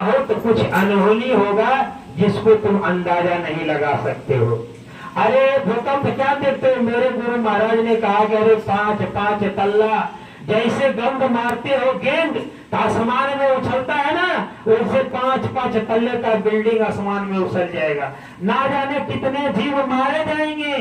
हो तो कुछ अनहोनी होगा जिसको तुम अंदाजा नहीं लगा सकते हो। अरे भूकंप क्या देखते हो? मेरे गुरु महाराज ने कहा कि अरे 5-5 तल्ला जैसे गंद मारते हो गेंद तो आसमान में उछलता है ना, वैसे 5-5 तल्ले का बिल्डिंग आसमान में उछल जाएगा। ना जाने कितने जीव मारे जाएंगे।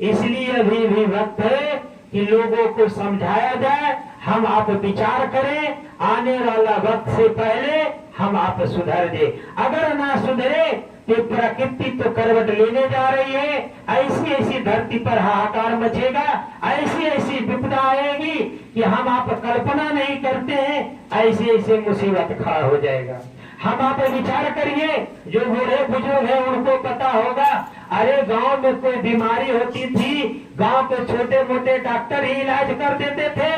इसलिए अभी भी वक्त है कि लोगों को समझाया जाए, हम आप विचार करें, आने वाला वक्त से पहले हम आप सुधर जाए। अगर ना सुधरे तो प्रकृति तो करवट लेने जा रही है। ऐसी ऐसी धरती पर हाहाकार मचेगा, ऐसी ऐसी विपदा आएगी कि हम आप कल्पना नहीं करते हैं। ऐसे ऐसे मुसीबत खड़ा हो जाएगा। हम आप विचार करिए, जो बूढ़े बुजुर्ग हैं उनको पता होगा। अरे गांव में कोई बीमारी होती थी, गांव के छोटे मोटे डॉक्टर ही इलाज कर देते थे,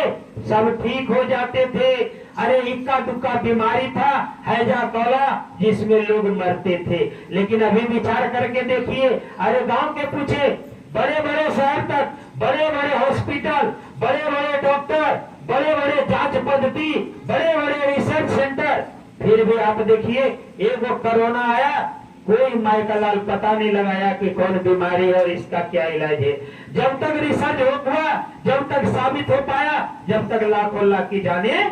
सब ठीक हो जाते थे। अरे इक्का दुक्का बीमारी था, हैजा तौला, जिसमें लोग मरते थे। लेकिन अभी विचार करके देखिए, अरे गांव के पूछे, बड़े बड़े शहर तक बड़े बड़े हॉस्पिटल, बड़े बड़े डॉक्टर, बड़े बड़े जांच पद्धति, बड़े बड़े रिसर्च सेंटर, फिर भी आप देखिए एक वो कोरोना आया, कोई माइका लाल पता नहीं लगाया कि कौन बीमारी है और इसका क्या इलाज है। जब तक रिसर्च हुआ, जब तक साबित हो पाया, जब तक लाखों लाख की जाने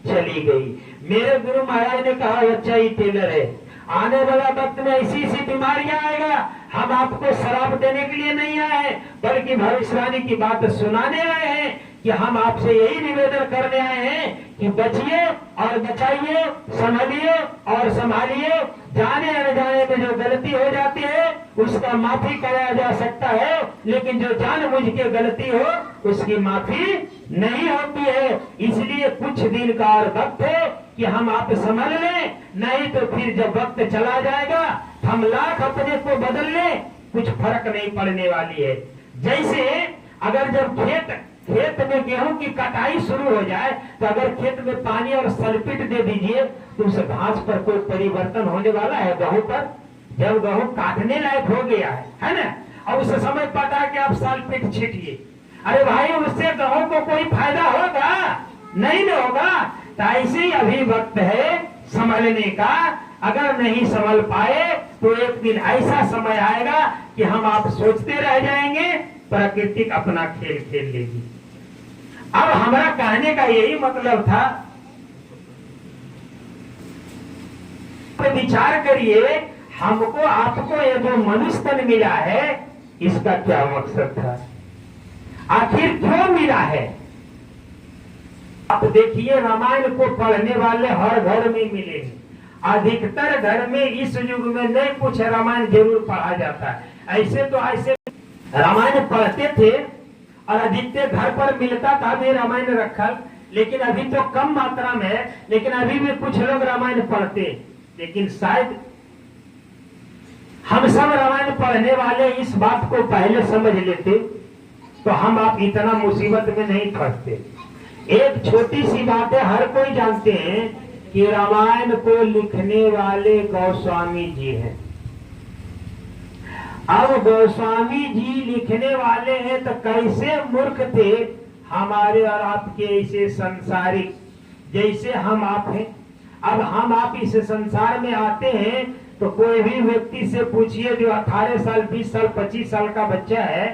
चली गई। मेरे गुरु महाराज ने कहा अच्छा ही टेलर है, आने वाला वक्त में ऐसी ऐसी बीमारियां आएगा। हम आपको शराब देने के लिए नहीं आए हैं, बल्कि भविष्यवाणी की बात सुनाने आए हैं कि हम आपसे यही निवेदन करने आए हैं कि बचिए और बचाइए, संभलिए और संभालिए। जाने अनजाने में जो गलती हो जाती है उसका माफी कराया जा सकता है, लेकिन जो जानबूझ के गलती हो उसकी माफी नहीं होती है। इसलिए कुछ दिन का और वक्त है कि हम आप संभल लें, नहीं तो फिर जब वक्त चला जाएगा हम लाख अपने को बदल लें, कुछ फर्क नहीं पड़ने वाली है। जैसे अगर जब खेत में गेहूं की कटाई शुरू हो जाए तो अगर खेत में पानी और सल्फेट दे दीजिए तो उस घास पर कोई परिवर्तन होने वाला है? गेहूं पर जब गेहूं काटने लायक हो गया है ना, और उस समय पता है कि आप सल्फेट छीटिए, अरे भाई उससे गेहूं को कोई फायदा होगा? नहीं ना होगा। तो ऐसे ही अभी वक्त है संभलने का। अगर नहीं संभल पाए तो एक दिन ऐसा समय आएगा कि हम आप सोचते रह जाएंगे, प्रकृति अपना खेल खेल लेगी। अब हमारा कहने का यही मतलब था, विचार करिए, हमको आपको ये जो मनुष्य तन मिला है इसका क्या मकसद था, आखिर क्यों मिला है? आप देखिए रामायण को पढ़ने वाले हर घर में मिलेंगे। अधिकतर घर में इस युग में नहीं कुछ रामायण जरूर पढ़ा जाता है। ऐसे तो ऐसे रामायण पढ़ते थे और अधिकतर घर पर मिलता था भी रामायण रखल, लेकिन अभी तो कम मात्रा में है। लेकिन अभी भी कुछ लोग रामायण पढ़ते, लेकिन शायद हम सब रामायण पढ़ने वाले इस बात को पहले समझ लेते तो हम आप इतना मुसीबत में नहीं फंसते। एक छोटी सी बात है, हर कोई जानते हैं कि रामायण को लिखने वाले गोस्वामी जी हैं। अब गोस्वामी जी लिखने वाले हैं तो कैसे मूर्ख थे हमारे और आपके ऐसे संसारिक जैसे हम आप हैं। अब हम आप इस संसार में आते हैं तो कोई भी व्यक्ति से पूछिए जो 18 साल 20 साल 25 साल का बच्चा है,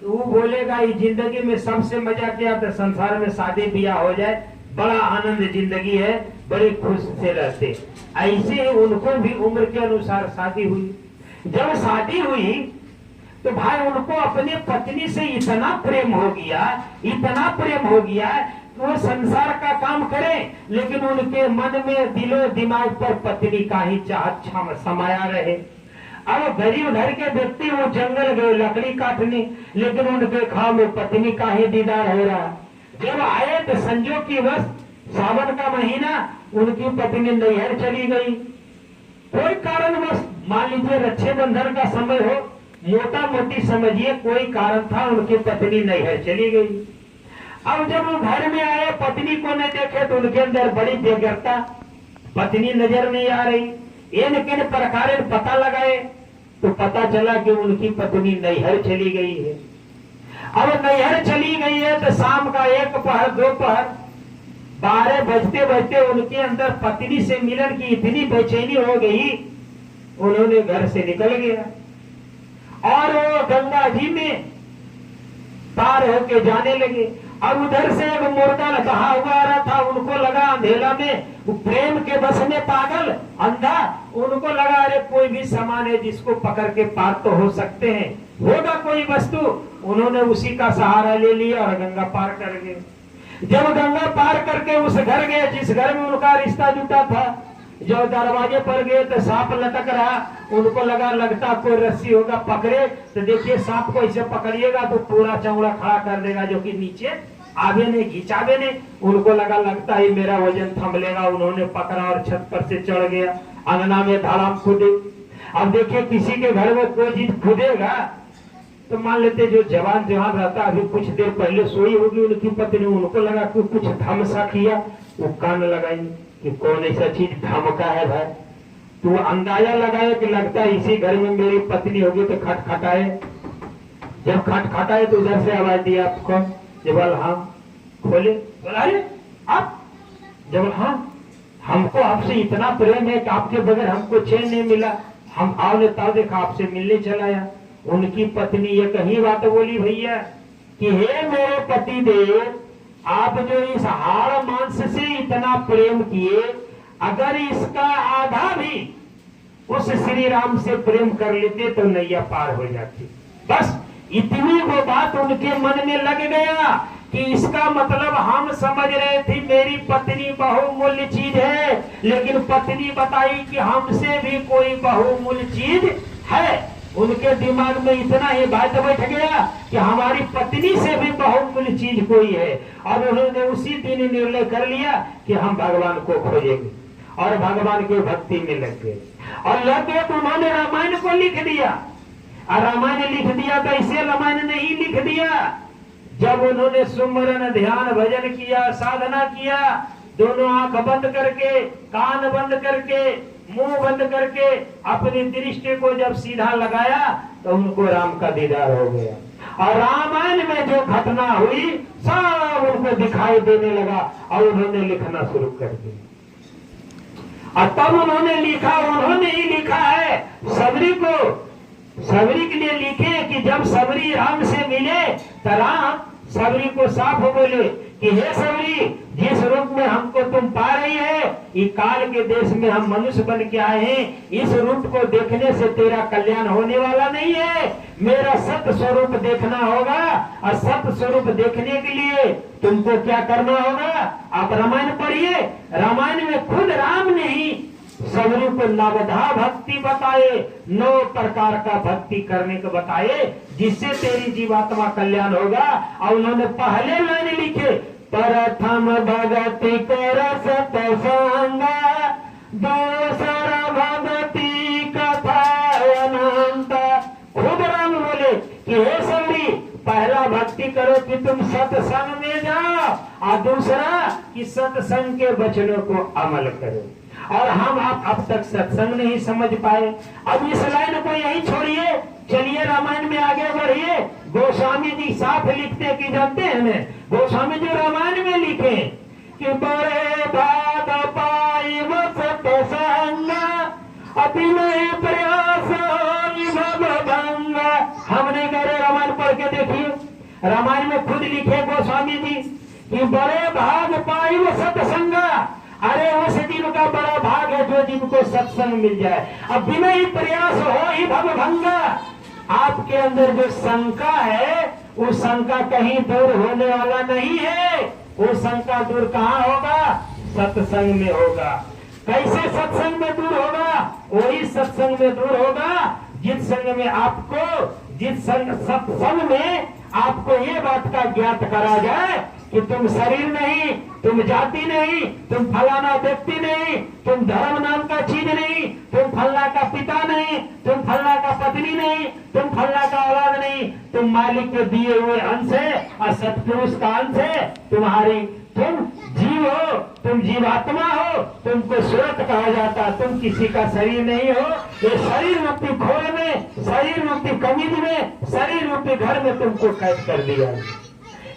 तो वो बोलेगा ये जिंदगी में सबसे मजा क्या था, संसार में शादी ब्याह हो जाए, बड़ा आनंद जिंदगी है, बड़े खुश से रहते। ऐसे ही उनको भी उम्र के अनुसार शादी हुई। जब शादी हुई तो भाई उनको अपने पत्नी से इतना प्रेम हो गया, इतना प्रेम हो गया कि वो संसार का काम करें, लेकिन उनके मन में दिलो दिमाग पर पत्नी का ही चाहत समाया रहे। अब गरीब घर के व्यक्ति वो जंगल गए लकड़ी काटने, लेकिन उनके खाओ में पत्नी का ही दीदार हो रहा। जब आए तो संजोग की बस सावन का महीना, उनकी पत्नी नैहर चली गई। कोई कारणवश, मान लीजिए रक्षाबंधन का समय हो, मोटा मोटी समझिए कोई कारण था, उनकी पत्नी नैहर चली गई। अब जब वो घर में आए पत्नी को न देखे तो उनके अंदर बड़ी बेगरता, पत्नी नजर नहीं आ रही। इन किन प्रकार पता लगाए तो पता चला कि उनकी पत्नी नैहर चली गई है। अब नैहर चली गई है तो शाम का 1 पहर 2 पहर 12 बजते बजते उनके अंदर पत्नी से मिलन की इतनी बेचैनी हो गई, उन्होंने घर से निकल गया और वो गंगा जी में पार होके जाने लगे। अब उधर से एक मुर्दा बहा हुआ आ रहा था, उनको लगा अंधेला में, वो प्रेम के बस में पागल अंधा, उनको लगा अरे कोई भी सामान है जिसको पकड़ के पार तो हो सकते हैं, होगा कोई वस्तु। उन्होंने उसी का सहारा ले लिया और गंगा पार कर गए। जब गंगा पार करके उस घर गए जिस घर में उनका रिश्ता जुटा था, जो दरवाजे पर गए तो सांप लटक रहा, उनको लगा लगता कोई रस्सी होगा, पकड़े तो देखिए सांप को ऐसे पकड़िएगा तो पूरा चौड़ा खड़ा कर देगा, जो कि नीचे आगे नहीं घिंचावे नहीं। उनको लगा लगता है मेरा वजन थम लेगा, उन्होंने पकड़ा और छत पर से चढ़ गया, अंगना में धड़ाम खुदे। अब देखिए किसी के घर में कोई चीज खुदेगा तो मान लेते जो जवान रहता, अभी कुछ देर पहले सोई होगी उनकी पत्नी, उनको लगा कि कुछ धम सा किया, वो कान लगाई कि कौन ऐसा चीज धमका है भाई, तो अंदाजा लगाए कि लगता है इसी घर में मेरी पत्नी होगी, तो खटखटाए। जब खटखटाए तो उधर से आवाज दिया आपको, जब हाँ खोले, बोला अरे आप, जब हाँ हमको आपसे इतना प्रेम है कि आपके बगैर हमको चैन नहीं मिला, हम आओ ने ताव देखा आपसे मिलने चलाया। उनकी पत्नी ये कही बात बोली भैया कि हे मेरे पति देव, आप जो इस हाड़ मांस से इतना प्रेम किए, अगर इसका आधा भी उस श्री राम से प्रेम कर लेते तो नैया पार हो जाती। बस इतनी वो बात उनके मन में लग गया कि इसका मतलब हम समझ रहे थे मेरी पत्नी बहुमूल्य चीज है, लेकिन पत्नी बताई कि हमसे भी कोई बहुमूल्य चीज है। उनके दिमाग में इतना ही बात बैठ गया कि हमारी पत्नी से भी बहुमूल्य चीज कोई है, और उन्होंने उसी दिन निर्णय कर लिया कि हम भगवान को खोजेंगे और भगवान की भक्ति में लग गए। और लग गए तो उन्होंने रामायण को लिख दिया, और रामायण लिख दिया तो ऐसे रामायण नहीं लिख दिया। जब उन्होंने सुमरन ध्यान भजन किया, साधना किया, दोनों आंख बंद करके, कान बंद करके, मुंह बंद करके अपनी दृष्टि को जब सीधा लगाया तो उनको राम का दीदार हो गया, और रामायण में जो घटना हुई सब उनको दिखाई देने लगा, और उन्होंने लिखना शुरू कर दिया। और तब उन्होंने लिखा, उन्होंने ही लिखा है सबरी को, सबरी के लिए लिखे कि जब सबरी राम से मिले तो राम सबरी को साफ बोले कि हे सबरी, जिस रूप में हमको तुम पा रही है, इस काल के देश में हम मनुष्य बन के आए हैं, इस रूप को देखने से तेरा कल्याण होने वाला नहीं है, मेरा सत्य स्वरूप देखना होगा। और सत्य स्वरूप देखने के लिए तुमको क्या करना होगा, आप रामायण पढ़िए। रामायण में खुद राम ने ही सबरी को नवधा भक्ति बताए, 9 प्रकार का भक्ति करने को बताए, जिससे तेरी जीवात्मा कल्याण होगा। और उन्होंने पहले लाइन लिखे, प्रथम भगति कर सतसंग, दूसरा भगति कथा अनंत। खुद राम बोले कि हे सबरी, पहला भक्ति करो कि तुम सत्संग में जाओ, और दूसरा कि सत्संग के वचनों को अमल करो। और हम आप अब तक सत्संग नहीं समझ पाए, अब इस लाइन को यही छोड़िए, चलिए रामायण में आगे बढ़िए। गोस्वामी जी साफ लिखते कि जानते हैं, गोस्वामी जी रामायण में लिखे कि बड़े भाग पाई सत्संग, अति नहीं प्रयास भंग। हमने करे रामायण पढ़ के देखिए, रामायण में खुद लिखे गोस्वामी जी कि बड़े भाग पाई सत्संग, अरे उस दिन का बड़ा भाग है जो जिनको सत्संग मिल जाए। अब बिना ही प्रयास हो ही भवभंगा। आपके अंदर जो शंका है, वो शंका कहीं दूर होने वाला नहीं है। वो शंका दूर कहाँ होगा, सत्संग में होगा। कैसे सत्संग में दूर होगा, वही सत्संग में दूर होगा जिस संग में आपको, जिस सत्संग में आपको ये बात का ज्ञात करा जाए कि तुम शरीर नहीं, तुम जाति नहीं, तुम फलाना व्यक्ति नहीं, तुम धर्म नाम का चीज नहीं, तुम फलना का पिता नहीं, तुम फलना का पत्नी नहीं, तुम फलना का औलाद नहीं, तुम मालिक के दिए हुए अंश है और सत्पुरुष का अंश है। तुम्हारी, तुम जीव हो, तुम जीवात्मा हो, तुमको सूरत कहा जाता, तुम किसी का शरीर नहीं हो। ये शरीर रूपी खोल में, शरीर रूपी कमीज में, शरीर रूपी घर में तुमको कैद कर दिया।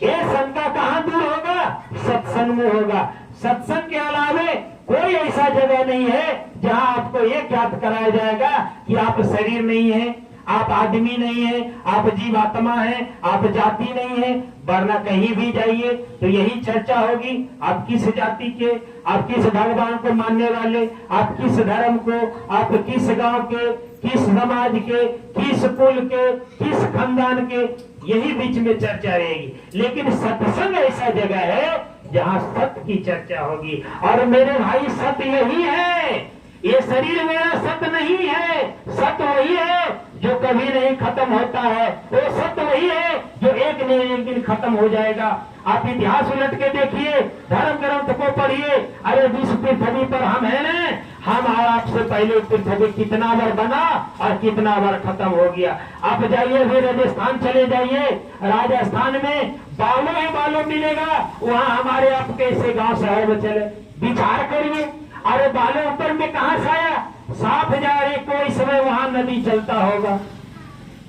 ये शंका कहाँ दूर होगा, सत्संग में होगा। सत्संग के अलावे कोई ऐसा जगह नहीं है जहां आपको ये ज्ञात कराया जाएगा कि आप शरीर नहीं है, आप आदमी नहीं है, आप जीवात्मा है, आप जाति नहीं है। वरना कहीं भी जाइए तो यही चर्चा होगी, आप किस जाति के, आप किस भगवान को मानने वाले, आप किस धर्म को, आप किस गांव के, किस समाज के, किस कुल के, किस खानदान के, यही बीच में चर्चा रहेगी। लेकिन सत्संग ऐसा जगह है जहाँ सत्य की चर्चा होगी। और मेरे भाई सत्य यही है, ये शरीर मेरा सत्य नहीं है, सत्य वही है जो कभी नहीं खत्म होता है, वो सत्य वही है जो एक न एक दिन खत्म हो जाएगा। आप इतिहास उलट के देखिए, धर्म ग्रंथ को पढ़िए, अरे विश्व पृथ्वी पर हम है न, हम आपसे पहले पृथ्वी कितना बार बना और कितना बार खत्म हो गया। आप जाइए फिर राजस्थान चले जाइए, राजस्थान में बालों ही बालों मिलेगा, वहाँ हमारे आप कैसे गांव शहर में चले, विचार करिए। अरे बालों ऊपर में कहाँ से आया, साफ जा रहे, कोई समय वहां नदी चलता होगा,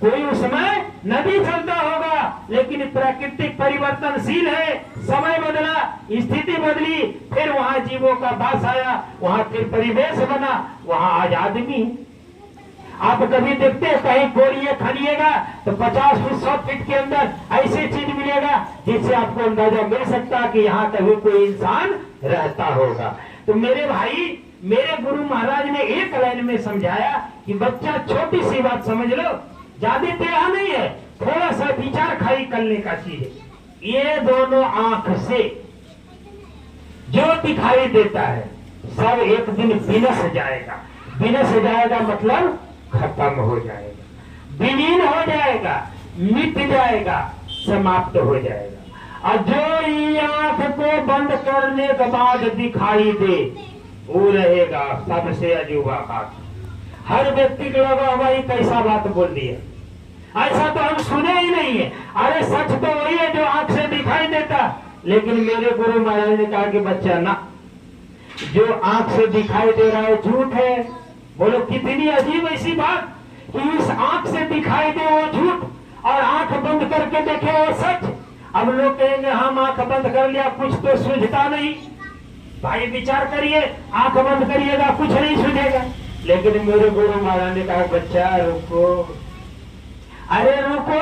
कोई उस समय नदी चलता होगा। लेकिन प्राकृतिक परिवर्तनशील है, समय बदला, स्थिति बदली, फिर वहां जीवों का वास आया, वहां फिर परिवेश बना, वहां आज आदमी। आप कभी देखते हैं कहीं गोलियां खानिएगा तो 50 फीट 100 फीट के अंदर ऐसी चीज मिलेगा जिससे आपको अंदाजा मिल सकता कि यहाँ कभी कोई इंसान रहता होगा। तो मेरे भाई, मेरे गुरु महाराज ने एक लाइन में समझाया कि बच्चा छोटी सी बात समझ लो, ज्यादा टेढ़ा नहीं है, थोड़ा सा विचार खाली करने का चीज है। ये दोनों आंख से जो दिखाई देता है सब एक दिन विनश जाएगा। विनश जाएगा मतलब खत्म हो जाएगा, विलीन हो जाएगा, मिट जाएगा, समाप्त हो जाएगा। और जो ये आंख को बंद करने के बाद दिखाई दे वो रहेगा सबसे अजूबा बात। हर व्यक्ति को लगा भाई कैसा बात बोल दिया, ऐसा तो हम सुने ही नहीं है। अरे सच तो वही है जो आंख से दिखाई देता। लेकिन मेरे गुरु महाराज ने कहा कि बच्चा ना, जो आंख से दिखाई दे रहा है झूठ है। बोलो कितनी अजीब ऐसी बात कि इस आंख से दिखाई दे वो झूठ और आंख बंद करके देखे वो सच। अब लोग कहेंगे हम आंख बंद कर लिया कुछ तो सूझता नहीं। भाई विचार करिए, आंख बंद करिएगा कुछ नहीं सूझेगा। लेकिन मेरे गुरु महाराज ने कहा बच्चा रुको, अरे रुको,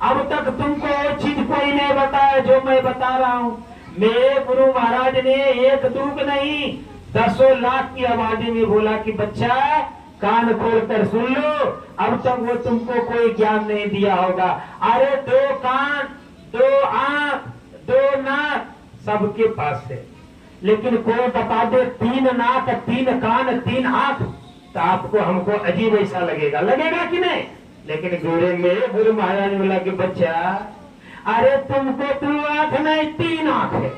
अब तक तुमको वो चीज कोई नहीं बताया जो मैं बता रहा हूँ। मेरे गुरु महाराज ने एक दूक नहीं 10 लाख की आबादी में बोला कि बच्चा कान खोल कर सुन लो, अब तक वो तुमको कोई ज्ञान नहीं दिया होगा। अरे 2 कान, 2 आंख, 2 नाक सबके पास है, लेकिन कोई बता दे 3 नाक, 3 कान, 3 आंख, तो आपको हमको अजीब ऐसा लगेगा, लगेगा कि नहीं? लेकिन मेरे गुरु महाराज ने बोला कि बच्चा अरे तुमको 2 आंख नहीं 3 आंख है।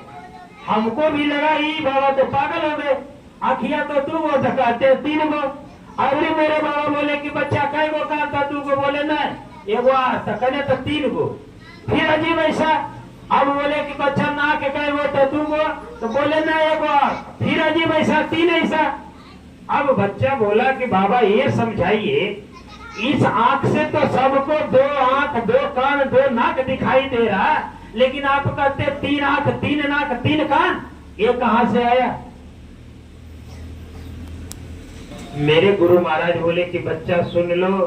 हमको भी लगा ये बाबा तो पागल हो गए, आखिया तो 2 गो दिखाते 3 गो। अरे मेरे बाबा बोले कि बच्चा कई गो कहा था, 2 गो बोले नहीं, एगो कने तो 3 गो। फिर अजीब ऐसा, अब बोले कि बच्चा नाक कई गो तो 2 गो, तो बोले ना एगो, फिर अजीब ऐसा 3 ऐसा। अब बच्चा बोला कि बाबा ये समझाइए, इस आंख से तो सबको 2 आंख, 2 कान, 2 नाक दिखाई दे रहा, लेकिन आप कहते 3 आंख, 3 नाक, 3 कान, ये कहां से आया? मेरे गुरु महाराज बोले कि बच्चा सुन लो,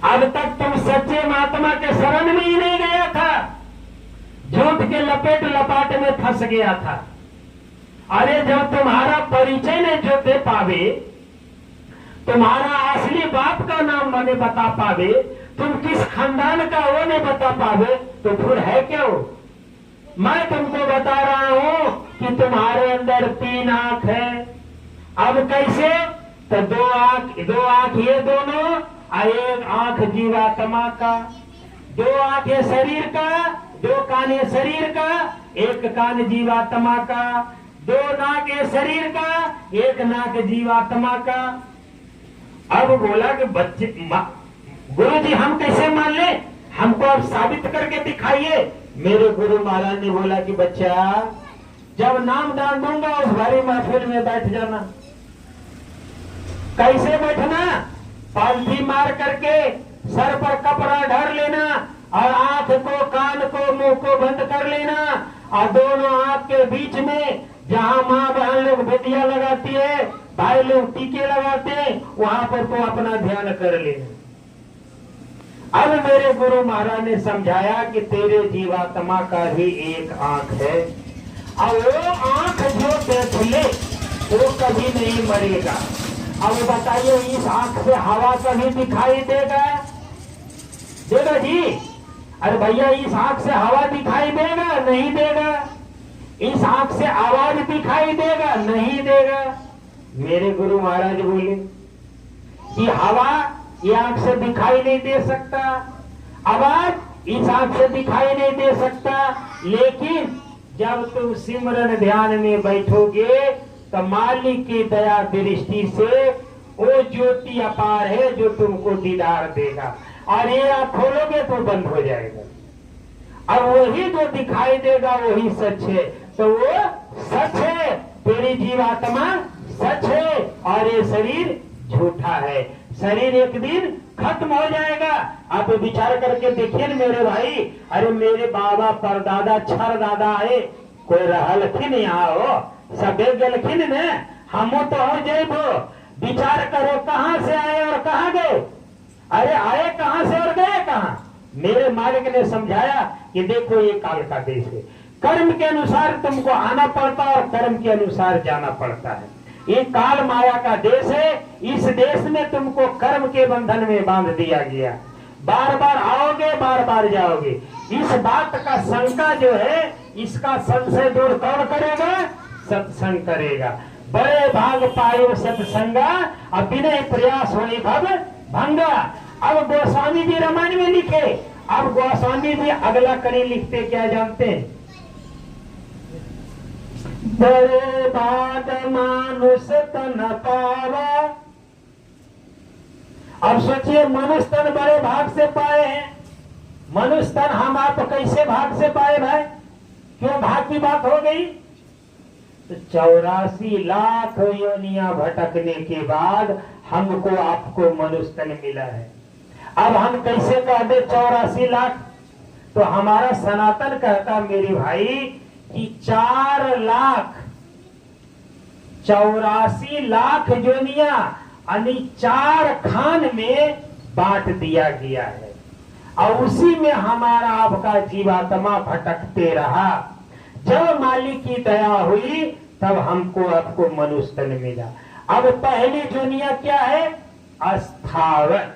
अब तक तुम सच्चे महात्मा के शरण में ही नहीं गया था, झूठ के लपेट लपाट में फंस गया था। अरे जब तुम्हारा परिचय नहीं जो दे पावे, तुम्हारा असली बाप का नाम मैंने बता पावे, तुम किस खानदान का वो नहीं बता पावे, तो फिर है क्या वो? मैं तुमको बता रहा हूं कि तुम्हारे अंदर 3 आंख है। अब कैसे? तो 2 आंख ये दोनों, 1 आंख जीवात्मा का, 2 आंख ये शरीर का, 2 कान ये शरीर का, 1 कान जीवात्मा का, 2 नाक ये शरीर का, 1 नाक जीवात्मा का। अब बोला कि बच्चे गुरु जी हम कैसे मान ले, हमको अब साबित करके दिखाइए। मेरे गुरु महाराज ने बोला कि बच्चा जब नाम दान दूंगा उस भारी महफिल में बैठ जाना। कैसे बैठना? पालथी मार करके सर पर कपड़ा ढर लेना और आंख को, कान को, मुंह को बंद कर लेना और दोनों आंख के बीच में जहां माँ बहन लोग बेटियां लगाती है, भाई लोग टीके लगाते हैं, वहां पर तो अपना ध्यान कर लेना। अब मेरे गुरु महाराज ने समझाया कि तेरे जीवात्मा का भी एक आंख है, और वो आंख जो देख ले वो कभी नहीं मरेगा। अब बताइए, इस आंख से हवा कभी दिखाई देगा? देगा जी? अरे भैया, इस आंख से हवा दिखाई देगा? नहीं देगा। इस आंख से आवाज दिखाई देगा? नहीं देगा। मेरे गुरु महाराज बोले कि हवा ये आंख से दिखाई नहीं दे सकता, आवाज इस आंख से दिखाई नहीं दे सकता, लेकिन जब तुम सिमरन ध्यान में बैठोगे तो मालिक की दया दृष्टि से वो ज्योति अपार है जो तुमको दीदार देगा, और ये आप खोलोगे तो बंद हो जाएगा। अब वही जो दिखाई देगा वही सच है, तो वो सच है, तेरी जीवात्मा सच है और ये शरीर झूठा है। शरीर एक दिन खत्म हो जाएगा। आप विचार करके देखिए न मेरे भाई, अरे मेरे बाबा परदादा छर दादा है, कोई रहलखिन यहाँ हो, सबे गलखिन न, हमो तो हो जेबो। विचार करो कहाँ से आए और कहाँ गए? अरे आए कहाँ से और गए कहाँ? मेरे मालिक ने समझाया कि देखो ये काल का देश है, कर्म के अनुसार तुमको आना पड़ता है और कर्म के अनुसार जाना पड़ता है। ये काल माया का देश है, इस देश में तुमको कर्म के बंधन में बांध दिया गया। बार बार आओगे, बार बार जाओगे। इस बात का शंका जो है, इसका संशय दूर कौन करेगा? सत्संग करेगा। बड़े भाग पायो सत्संगा, अब बिना प्रयास होने भव भंगा। अब गोस्वामी जी रामायण में लिखे, अब गोस्वामी जी अगला कड़ी लिखते क्या जानते हैं? बड़े भाग मानुष तन पावा। अब सोचिए, मनुष्य तन बड़े भाग से पाए हैं। मनुष्य तन हम आप कैसे भाग से पाए भाई? क्यों भाग की बात हो गई? तो 84 लाख योनियां भटकने के बाद हमको आपको मनुष्य तन मिला है। अब हम कैसे कह दे 84 लाख? तो हमारा सनातन कहता मेरे भाई कि 4,84 लाख योनिया यानी 4 खान में बांट दिया गया है, और उसी में हमारा आपका जीवात्मा भटकते रहा। जब मालिक की दया हुई तब हमको आपको मनुष्य तन मिला। अब पहली दुनिया क्या है? अस्थावर।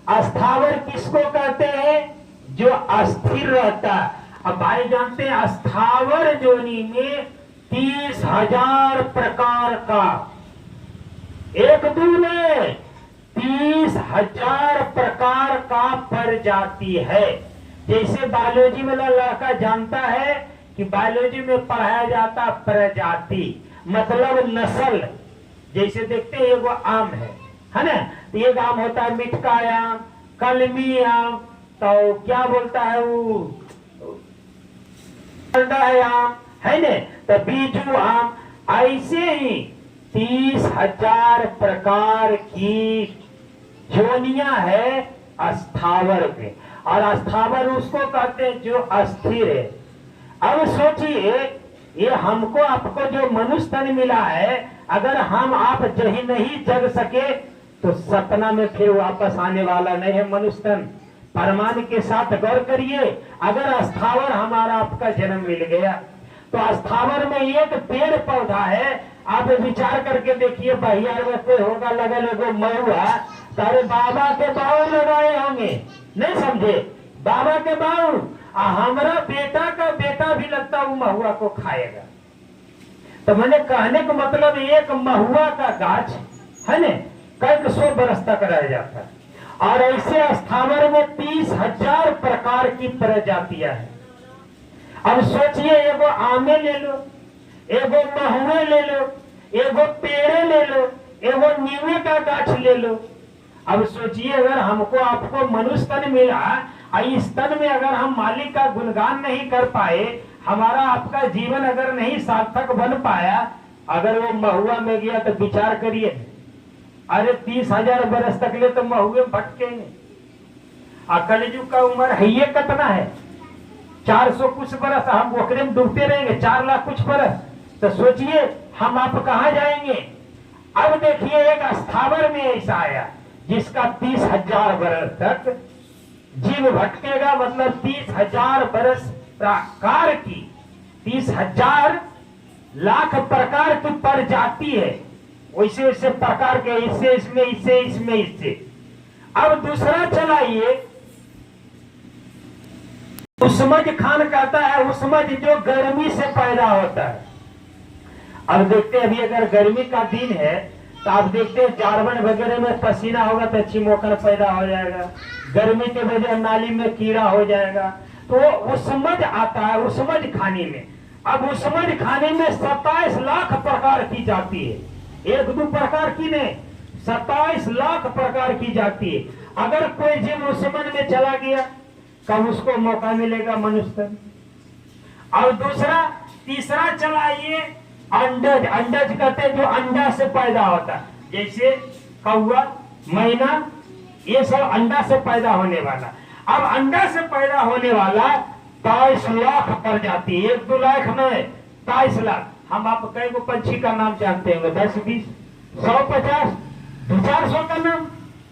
अस्थावर किसको कहते हैं? जो अस्थिर रहता। अब भाई जानते हैं अस्थावर जोनी में 30,000 प्रकार का, एक दूने 30,000 प्रकार का प्रजाति है। जैसे बायोलॉजी वाला लड़का जानता है कि बायोलॉजी में पढ़ाया जाता प्रजाति मतलब नस्ल। जैसे देखते हैं एगो आम है ना, तो एक आम होता है मिठका आम, कलमी आम, तो क्या बोलता है वो आम है न, तो बीजू आम। ऐसे ही 30,000 प्रकार की जोनियां है अस्थावर में, और अस्थावर उसको कहते हैं जो अस्थिर है। अब सोचिए, ये हमको आपको जो मनुष्य तन मिला है, अगर हम आप जही नहीं जग सके तो सपना में फिर वापस आने वाला नहीं है मनुष्य तन। प्रमाण के साथ गौर करिए, अगर अस्थावर हमारा आपका जन्म मिल गया तो अस्थावर में एक पेड़ पौधा है। आप विचार करके देखिए, बहियार में कोई होगा लगा लगो महुआ, तारे बाबा के बाऊ लगाए होंगे, नहीं समझे? बाबा के बाऊ, हमारा बेटा का बेटा भी लगता वो महुआ को खाएगा। तो मैंने कहने का मतलब एक महुआ का गाछ है न कई 100 बरस तक रह जाता है, और ऐसे स्थावर में 30,000 प्रकार की प्रजातियां हैं। अब सोचिए, एगो आमे ले लो, एगो महुए ले लो, एगो पेड़े ले लो, एगो नीमे का गाछ ले लो। अब सोचिए, अगर हमको आपको मनुष्य तन मिला, इस तन में अगर हम मालिक का गुणगान नहीं कर पाए, हमारा आपका जीवन अगर नहीं सार्थक बन पाया, अगर वो महुआ में गया तो विचार करिए, अरे 30,000 बरस तक ले तो महुए भटकेंगे। कलयुग का उम्र है ये कितना है? 400 कुछ बरस हम ओकरे में डूबते रहेंगे, 4 लाख कुछ बरस, तो सोचिए हम आप कहाँ जाएंगे। अब देखिए एक स्थावर में ऐसा आया जिसका 30,000 बरस तक जीव भटकेगा, मतलब 30,000 बरस प्रकार की 30,000 लाख प्रकार की प्रजाति है, वैसे वैसे प्रकार के, इससे इसमें इससे इसमें इससे। अब दूसरा चलाइए, उस्मज खान कहता है, उस्मज जो गर्मी से पैदा होता है। अब देखते हैं अभी अगर गर्मी का दिन है तो आप देखते हैं जारवन वगैरह में पसीना होगा तो चिमोकन पैदा हो जाएगा, गर्मी के वजह नाली में कीड़ा हो जाएगा, तो उस्मज आता है उस्मज खाने में। अब उस्मज खाने में 27 लाख प्रकार की जाती है, 1-2 प्रकार की नहीं, 27 लाख प्रकार की जाती है। अगर कोई जीव उस्मज में चला गया कब उसको मौका मिलेगा मनुष्य। और दूसरा तीसरा चलाइए अंडज, अंडज कहते हैं जो अंडा से पैदा होता है, जैसे कौवा, मैना, ये सब अंडा से पैदा होने वाला। अब अंडा से पैदा होने वाला 22 लाख प्रजाति, 1-2 लाख में 22 लाख। हम आप कई को पंछी का नाम जानते हैं, 10, 20, 100, 50, 200-400 का नाम,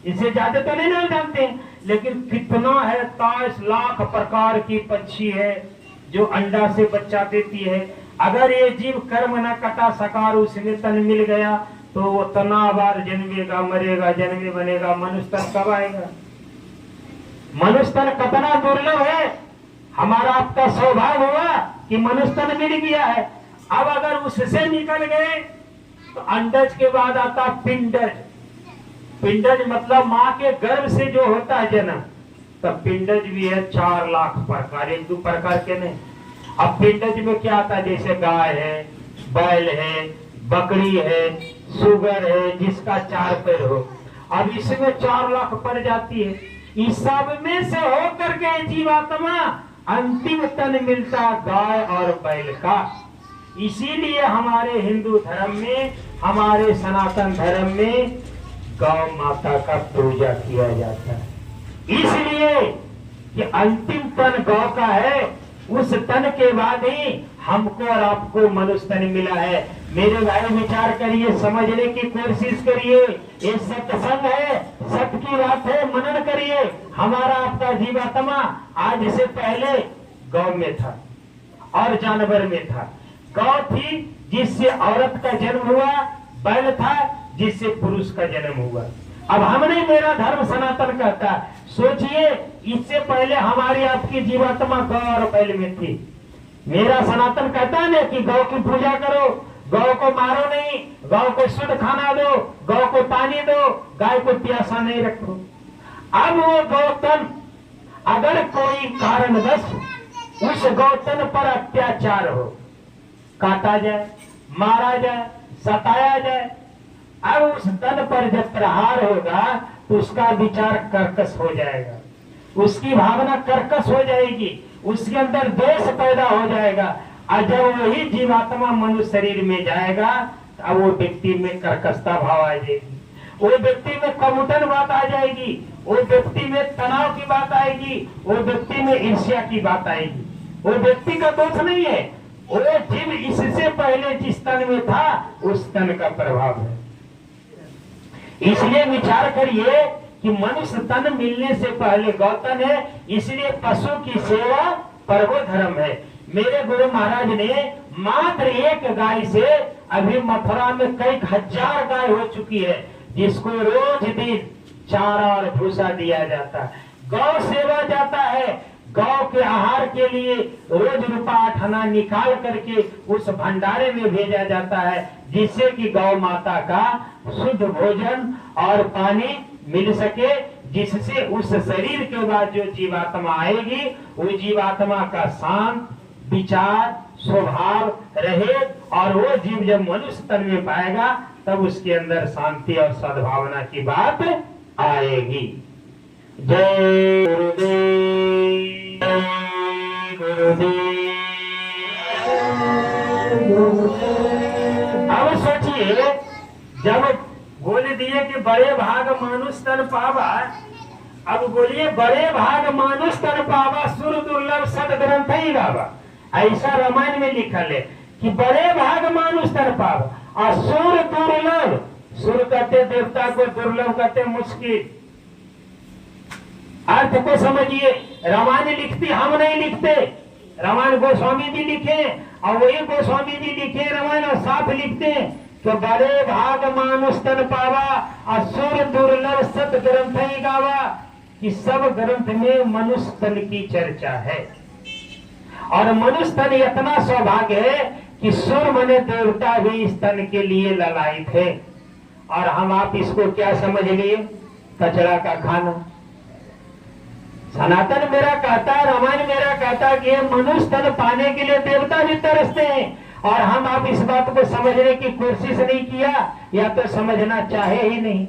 इससे ज्यादा तो नहीं नाम जानते हैं, लेकिन कितना है 23 लाख प्रकार की पंछी है जो अंडा से बच्चा देती है। अगर ये जीव कर्म न कटा सकार उसमें तन मिल गया तो वो तना बार जन्मेगा, मरेगा, जन्मे बनेगा, मनुष्य तन कब आएगा। मनुष्य तन कितना दुर्लभ है, हमारा आपका सौभाग्य हुआ कि मनुष्य तन मिल गया है। अब अगर उससे निकल गए तो अंडज के बाद आता पिंडज। पिंडज मतलब माँ के गर्भ से जो होता है जन्म, तब पिंडज भी है 4 लाख प्रकार, 1-2 प्रकार के नहीं। अब पिंडज में क्या आता है, जैसे गाय है, बैल है, बकरी है, सुगर है, जिसका 4 पैर हो। अब इसमें 4 लाख प्रजाति है, इस सब में से होकर के जीवात्मा अंतिम तन मिलता गाय और बैल का। इसीलिए हमारे हिंदू धर्म में, हमारे सनातन धर्म में गौ माता का पूजा किया जाता है, इसलिए कि अंतिम तन गौ का है, उस तन के बाद ही हमको और आपको मनुष्य तन मिला है। मेरे भाई विचार करिए, समझने की कोशिश करिए, ये सत्संग है, सत्य की बात है, मनन करिए। हमारा आपका जीवात्मा आज से पहले गौ में था और जानवर में था। गौ थी जिससे औरत का जन्म हुआ, बैल था जिससे पुरुष का जन्म हुआ। अब हमने, मेरा धर्म सनातन कहता, सोचिए इससे पहले हमारी आपकी जीवात्मा गौ और बैल में थी। मेरा सनातन कहता है ना कि गौ की पूजा करो, गौ को मारो नहीं, गौ को शुद्ध खाना दो, गौ को पानी दो, गाय को प्यासा नहीं रखो। अब वो गौतन अगर कोई कारणवश उस गौतन पर अत्याचार हो, काटा जाए, मारा जाए, सताया जाए, अब उस तन पर जब प्रहार होगा तो उसका विचार कर्कश हो जाएगा, उसकी भावना कर्कश हो जाएगी, उसके अंदर द्वेष पैदा हो जाएगा। और जब वही जीवात्मा मनुष्य शरीर में जाएगा अब वो व्यक्ति में कर्कशता भाव आ जाएगी, वो व्यक्ति में कमुटन बात आ जाएगी, वो व्यक्ति में तनाव की बात आएगी, वो व्यक्ति में ईर्ष्या की बात आएगी। वो व्यक्ति का दोष नहीं है, वो जीव इससे पहले जिस तन में था उस तन का प्रभाव है। इसलिए विचार करिए कि मनुष्य तन मिलने से पहले गौतन है, इसलिए पशु की सेवा पर्व धर्म है। मेरे गुरु महाराज ने मात्र एक गाय से अभी मथुरा में कई हजार गाय हो चुकी है, जिसको रोज दिन चारा और भूसा दिया जाता है, गौ सेवा जाता है। गौ के आहार के लिए रोज रुपया 8 आना निकाल करके उस भंडारे में भेजा जाता है, जिससे कि गौ माता का शुद्ध भोजन और पानी मिल सके, जिससे उस शरीर के बाद जो जीवात्मा आएगी वो जीवात्मा का शांत विचार स्वभाव रहे, और वो जीव जब मनुष्य तन में पाएगा तब उसके अंदर शांति और सद्भावना की बात आएगी। जय गुरुदेव, जय गुरुदेव। अब सोचिए, जब बोल दिए कि बड़े भाग मनुष्य तन पावा, अब बोलिए, बड़े भाग मानुष तन पावा, सुर दुर्लभ सत ग्रंथ ही गावा। ऐसा रामायण में लिखल है कि बड़े भाग मानुष तन पावा और सुर दुर्लभ, सुर कहते देवता को, दुर्लभ कहते मुश्किल। अर्थ को समझिए, रामायण लिखती हम नहीं लिखते, रामायण गोस्वामी जी लिखे और वही गोस्वामी जी लिखे रामायण और साफ लिखते तो बड़े भाग मानुष तन पावा और सुर दुर्लभ सत ग्रंथ ही गावा, कि सब ग्रंथ में मनुष्य तन की चर्चा है। और मनुष्य तन इतना सौभाग्य है कि सुर मने देवता भी इस तन के लिए ललायित है। और हम आप इसको क्या समझ लिए, कचरा का खाना। सनातन मेरा कहता है, रामायण मेरा कहता है कि मनुष्य तन पाने के लिए देवता भी तरसते हैं, और हम आप इस बात को समझने की कोशिश नहीं किया या तो समझना चाहे ही नहीं।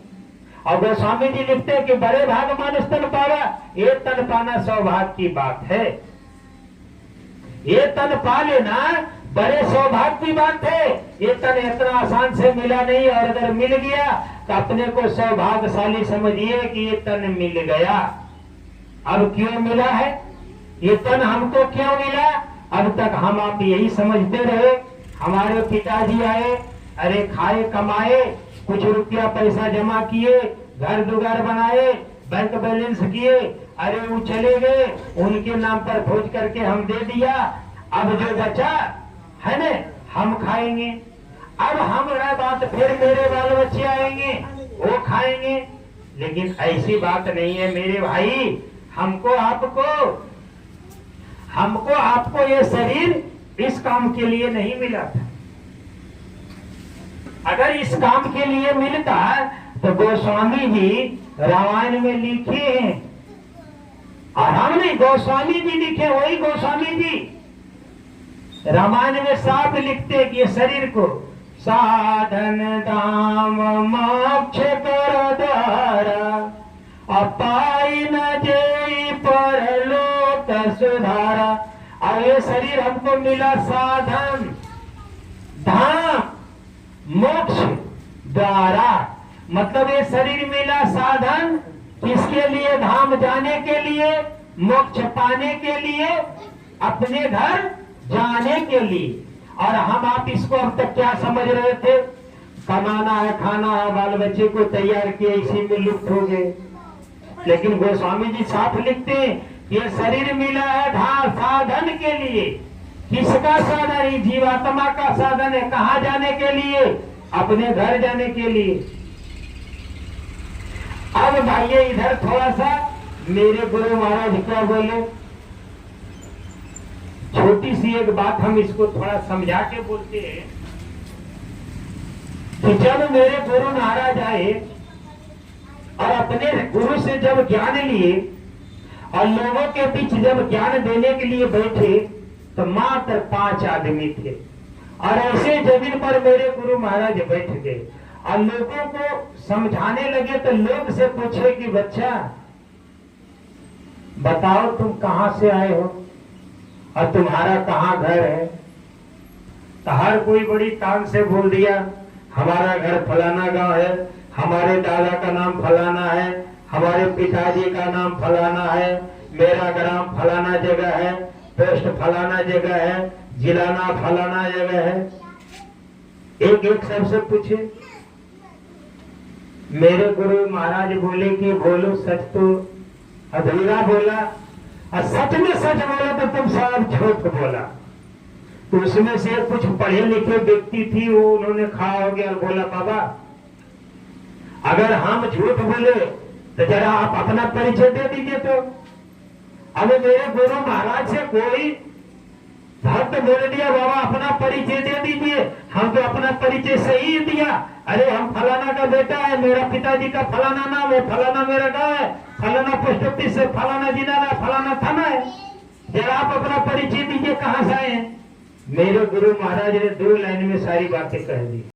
और गोस्वामी जी लिखते हैं कि बड़े भाग मानुष तन पावा, ये तन पाना सौभाग्य की बात है। ये तन पा लेना बड़े सौभाग्य की बात है। ये तन इतना आसान से मिला नहीं, और अगर मिल गया तो अपने को सौभाग्यशाली समझिए कि ये तन मिल गया। अब क्यों मिला है ये तन, हमको क्यों मिला? अब तक हम आप यही समझते रहे, हमारे पिताजी आए, अरे खाए कमाए, कुछ रुपया पैसा जमा किए, घर दुगार बनाए, बैंक बैलेंस किए, अरे वो चले गए, उनके नाम पर भोज करके हम दे दिया, अब जो बचा है न हम खाएंगे। अब हमारा बात फिर मेरे बाल बच्चे आएंगे वो खाएंगे। लेकिन ऐसी बात नहीं है मेरे भाई, हमको आपको ये शरीर इस काम के लिए नहीं मिला था। अगर इस काम के लिए मिलता तो गोस्वामी जी रामायण में लिखे हैं, और हमने गोस्वामी जी लिखे, वही गोस्वामी जी रामायण में साफ लिखते कि ये शरीर को साधन दाम मोक्ष कर द्वारा, अपाई न जेई परलोक सुधारा। और ये शरीर हमको मिला साधन धाम मोक्ष द्वारा, मतलब ये शरीर मिला साधन किसके लिए? धाम जाने के लिए, मोक्ष पाने के लिए, अपने घर जाने के लिए। और हम आप इसको अब तक क्या समझ रहे थे? कमाना है, खाना है, बाल बच्चे को तैयार किए, इसी में लुप्त हो गए। लेकिन गोस्वामी जी साफ लिखते हैं ये शरीर मिला है साधन के लिए। किसका साधन है? जीवात्मा का साधन है। कहाँ जाने के लिए? अपने घर जाने के लिए। अब भाइये इधर थोड़ा सा मेरे गुरु महाराज क्या बोले, छोटी सी एक बात हम इसको थोड़ा समझा के बोलते हैं कि जब मेरे गुरु महाराज आए और अपने गुरु से जब ज्ञान लिए और लोगों के बीच जब ज्ञान देने के लिए बैठे तो मात्र 5 आदमी थे। और ऐसे जमीन पर मेरे गुरु महाराज बैठ गए और लोगों को समझाने लगे। तो लोग से पूछे कि बच्चा बताओ तुम कहां से आए हो और तुम्हारा कहां घर है? तो हर कोई बड़ी तान से बोल दिया हमारा घर फलाना गांव है, हमारे दादा का नाम फलाना है, हमारे पिताजी का नाम फलाना है, मेरा ग्राम फलाना जगह है, पोस्ट फलाना जगह है, जिलाना फलाना जगह है। एक एक सबसे पूछे। मेरे गुरु महाराज बोले कि बोलो सच, तो अधूरा बोला और सच में सच बोला तो तुम सब झूठ बोला। तो उसमें से कुछ पढ़े लिखे व्यक्ति थी, वो उन्होंने खड़ा हो गया और बोला बाबा अगर हम झूठ बोले तो जरा आप अपना परिचय दे दीजिए। तो अब मेरे गुरु महाराज से कोई भक्त बोल दिया बाबा अपना परिचय दे दीजिए। हम तो अपना परिचय सही दिया, अरे हम फलाना का बेटा है, मेरा पिताजी का फलाना नाम है, फलाना मेरा गांव है, फलाना पोस्ट ऑफिस से फलाना जिला है, फलाना थाना है, जरा आप अपना परिचय दीजिए कहां से आए हैं। मेरे गुरु महाराज ने 2 लाइन में सारी बातें कह दी।